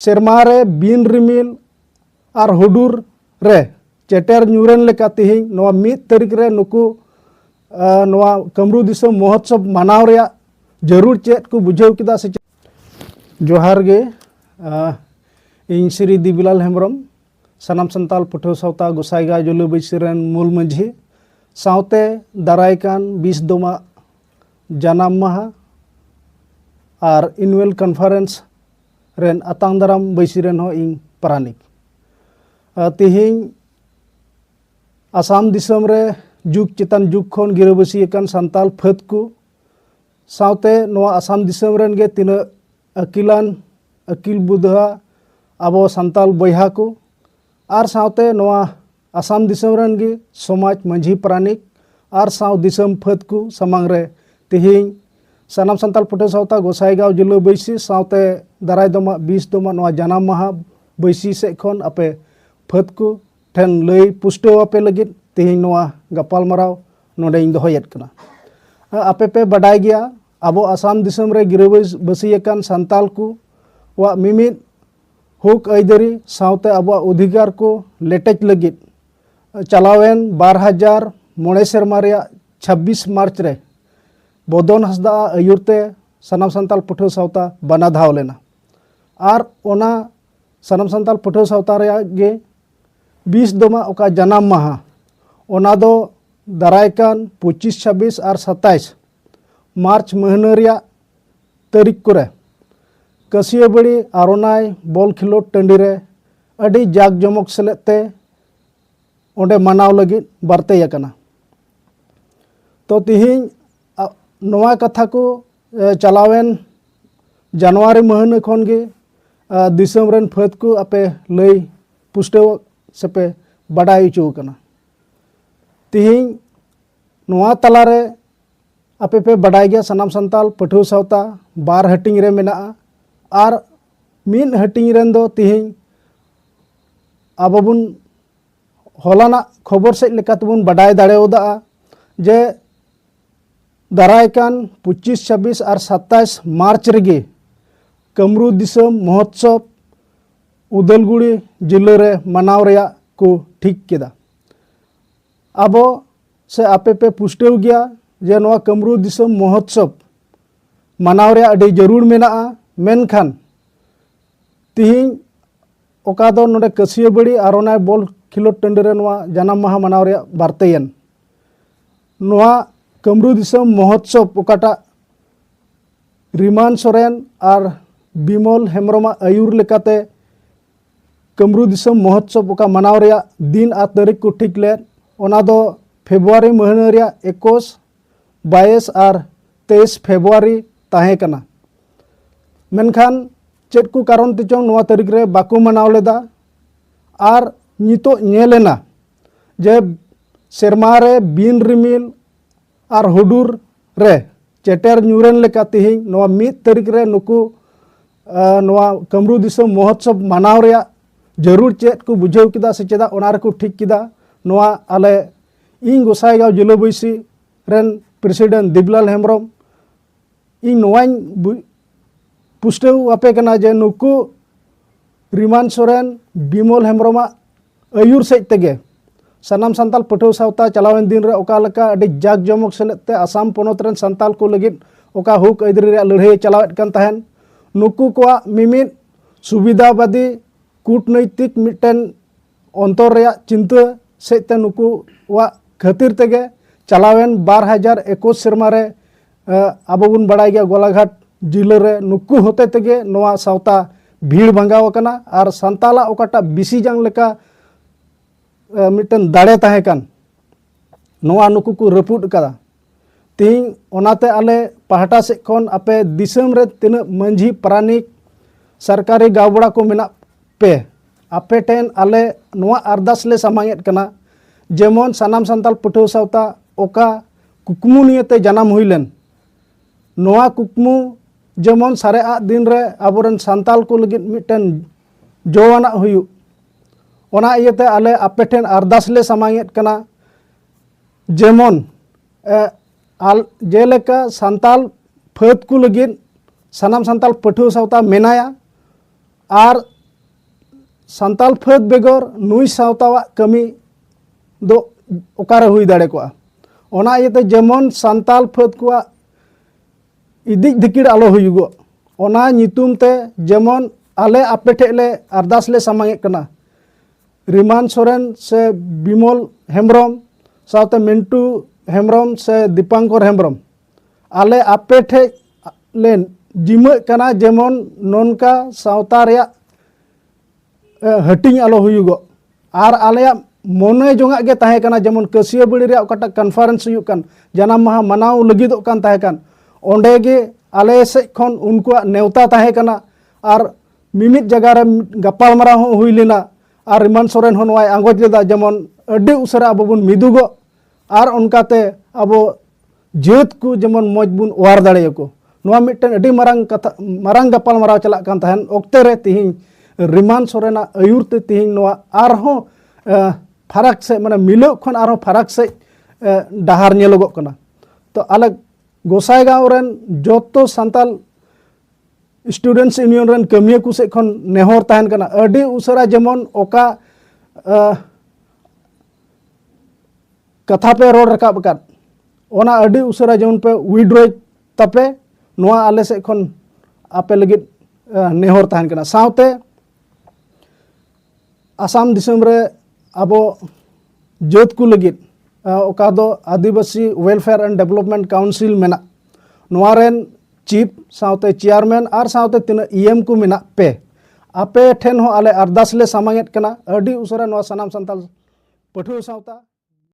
सेरमारे बिन रिमिल और हुडूर रे chatter neuron लेका तिहिं नवा 1 तारीख रे नुकु नवा कमरू दिसम महोत्सव मनाव रे जरूर चेत को बुझाव किदा से जोहार गे इन श्री दिबिलाल हेम्ब्रम सनाम संताल पठो सावता गोसाईगाँव जुलू बैसी रेन मूल माझी सावते दारायकान 20 दोमा जानाम माहा और एनुअल कन्फरेंस रेन अतांग दाराम बैसी रेन हो इन पारानिक तिहिं आसाम दिसम रे जुग चितान जुग खन गिराबसी एकान संताल फाद को सावते नवा आसाम दिसम रेन गे तिना अकिलान अकिल बुधा आबो संताल बयहा को और सावते नवा आसाम दिसम रेन गे समाज माझी प्राणिक और साव दिसम फाद को समांग रे तिहिं सनाम संताल पठो सावता गोसाईगाँव जिला बैसी सावते दाराय दोमा 20 दोमा नवा जानाम माहा बैसी से खन आपे फाद को ठेन लई पुष्टो आपे लगित तिहिं नवा गपाल मराव नोडे इन दोहयत कना आपे पे बडाय गया आबो आसाम दिसम रे गिराबसी एकान संताल को वा मिमित हुक आइदरी सावते आबो अधिकार को लेटेज लगित चलावेन 2009 सेरमा रे 26 मार्च रे बदन हसदा आयुरते सनाम संताल पठो सावता बना धाव लेना और ओना सनाम संताल पठो सावता रे गे 20 दोमा ओका जानाम माहा ओना दो दारायकान 25, 26 और 27 मार्च महीना रे तारीख को कसिया बड़ी आरोनाय बॉल खिलोट टंडी रे अड़ी जाग जमक सेलेते ओंडे मनाव लगी बारते याकना तो तिहिं नवा कथा को चलावेन जनवरी महीना खन गे दिसम रेन फाद को आपे लई पुष्टव सेपे बडाय चो कना तिहिं नवा तलारे आपे पे बडाय गया सनाम संताल पठो सावता 12 हटिंग रे मेना और मिन हटिंग रेन दो तिहिं आबोबुन हलाना खबर से लेकातबुन बडाय दाड़ेवदा जे दारायकान 25, 26 और 27 मार्च रेगे कमरू दिसम महोत्सव उदलगुड़ी जिले रे मनाव रेया को ठीक केदा आबो से आपे पे पुष्टव गया जे नवा कमरू दिसम महोत्सव मनाव रे अडी जरूर मेना मेनखान तिहिं ओका दो नोडे कसिया बड़ी आरोनाय बॉल खिलोट टंडी रे नवा जानाम माहा मनाव रे बारतेयन नवा कमरू दिसम महोत्सव ओकाटा रिमान सोरेन और बिमल हेम्ब्रम आयुर लेकाते कमरू दिसम महोत्सव ओका मनाव रे दिन आ तारीख को ठीक ले ओना दो फेब्रुआरी महीना रे 21, 22 और 23 फेब्रुआरी ताहे कना मेनखान चेत को कारण तिचों नवा तारीख रे बाको मनाव लेदा और नितो नेलेना जे सेरमा रे बिन रिमिल और हुडूर रे चेटर न्यूरन लेका तिहिं नवा 1 तारीख रे नुकु नवा कमरू दिसम महोत्सव मनाव रे जरूर चेत को बुझाव किदा से चेदा ओना रे को ठीक किदा नवा आले इन गोसाईगाँव जिला बैसी रेन प्रेसिडेंट दिबिलाल हेम्ब्रम इन नवाइन पुष्टव आपे कना जे नुकु रिमान सोरेन बिमल हेम्ब्रम आयुर से तेगे सनाम संताल पठो सावता चलावेन दिन रे ओका लका अडी जाग जमक सेलेते आसाम पोनोत रेन संताल को लगित ओका हुक आइदरी रे लड़ाई चलावेत कान तहन नुकु को मिमित सुविधावादी कूटनैतिक मिटन अंतर रे चिंता सेते नुकु वा खातिर तेगे चलावेन 2021 सेरमा रे आबोबुन बडाय गया गोलाघाट जिले रे नुकु होते तेगे नवा सावता भीड़ भंगाव कना और संताला ओकाटा बिसी जांग लेका मिटन दाड़े ताहे कान नवा नुकु को रपुट कदा तिहिं ओनाते आले पहाटा से खन आपे दिसम रे तिना मंझी प्राणिक सरकारी गावबड़ा को मेना पे आपे टेन आले नवा अरदास ले समांगेत कना जेमन सनाम संताल पठो सावता ओका कुकमु नियते जनाम हुइलेन नवा कुकमु जेमन सारे आ दिन रे आबोरन संताल को लगित मिटन जोवाना हुयु ओना इयते आले आपे ठेन अरदास ले समांगेत कना जेमन जेलेका संताल फाद को लगित सनाम संताल पठो सावता मेनाया और santal phaद बेगर नुई सावतावा कमी दो ओकारे हुई दाड़े कोआ ओना इयते जेमन santal phaद कोआ इदिक दिकिर आलो हुयुगो ओना नितुम ते जेमन आले आपे ठेले अरदास ले सामांगे कना रिमान सोरेन से बिमल हेम्ब्रम सावते मिंटू हेम्ब्रम से दीपांकर हेम्ब्रम आले आपे ठे ले जिमे कना जेमन नोनका सावता रेया हटिंग आलो हुयुगो आर आलेया मोने जोंगा गे ताहे कना जेमन कसिया बड़ी रे ओकाटा कन्फरेंस हुयुग कान जनाम माहा मनाव लगिदो कान ताहे कान ओंडे गे आले से खन उनकुआ नेवता ताहे कना आर मिमित जगह रे गपाल मारा हुई लेना आर रिमान सोरेन होन वाय आंगोज लेदा जेमन अड्डी उसरा अब बुन मिदुगो आर उनकाते अब जेत को जेमन मौज बुन वार दाड़ेयको नोआ मिटन अड्डी मारांग कथा मारांग गपाल मारा चला कान ताहन ओक्ते रे तिहिं रिमान सोरेना आयुर ते तिहिं नोआ आर हो फरक से माने मिलो खन आर हो फरक से डाहार नेलोगो कना तो अलग गोसाई गाँव रेन जोतो संताल स्टूडेंट्स यूनियन रेन कमिया को से खन नेहर ताहन कना अड्डी उसरा जेमन ओका कथा पे रोड रकाब कात ओना अड्डी उसरा जेमन पे विड्रो तपे नोआ आले से खन आपे लगित नेहर ताहन कना सावते आसाम दिसम रे अबो जोत को लगित ओका दो आदिवासी वेलफेयर एंड डेवलपमेंट काउंसिल मेना नोआ रेन चीफ सावते चेयरमैन और सावते तीन ईएम को मेना पे आपे ठेन हो आले अरदास ले सामांगेत कना अड्डी उसरा नोआ सनाम संताल पठुआ सावता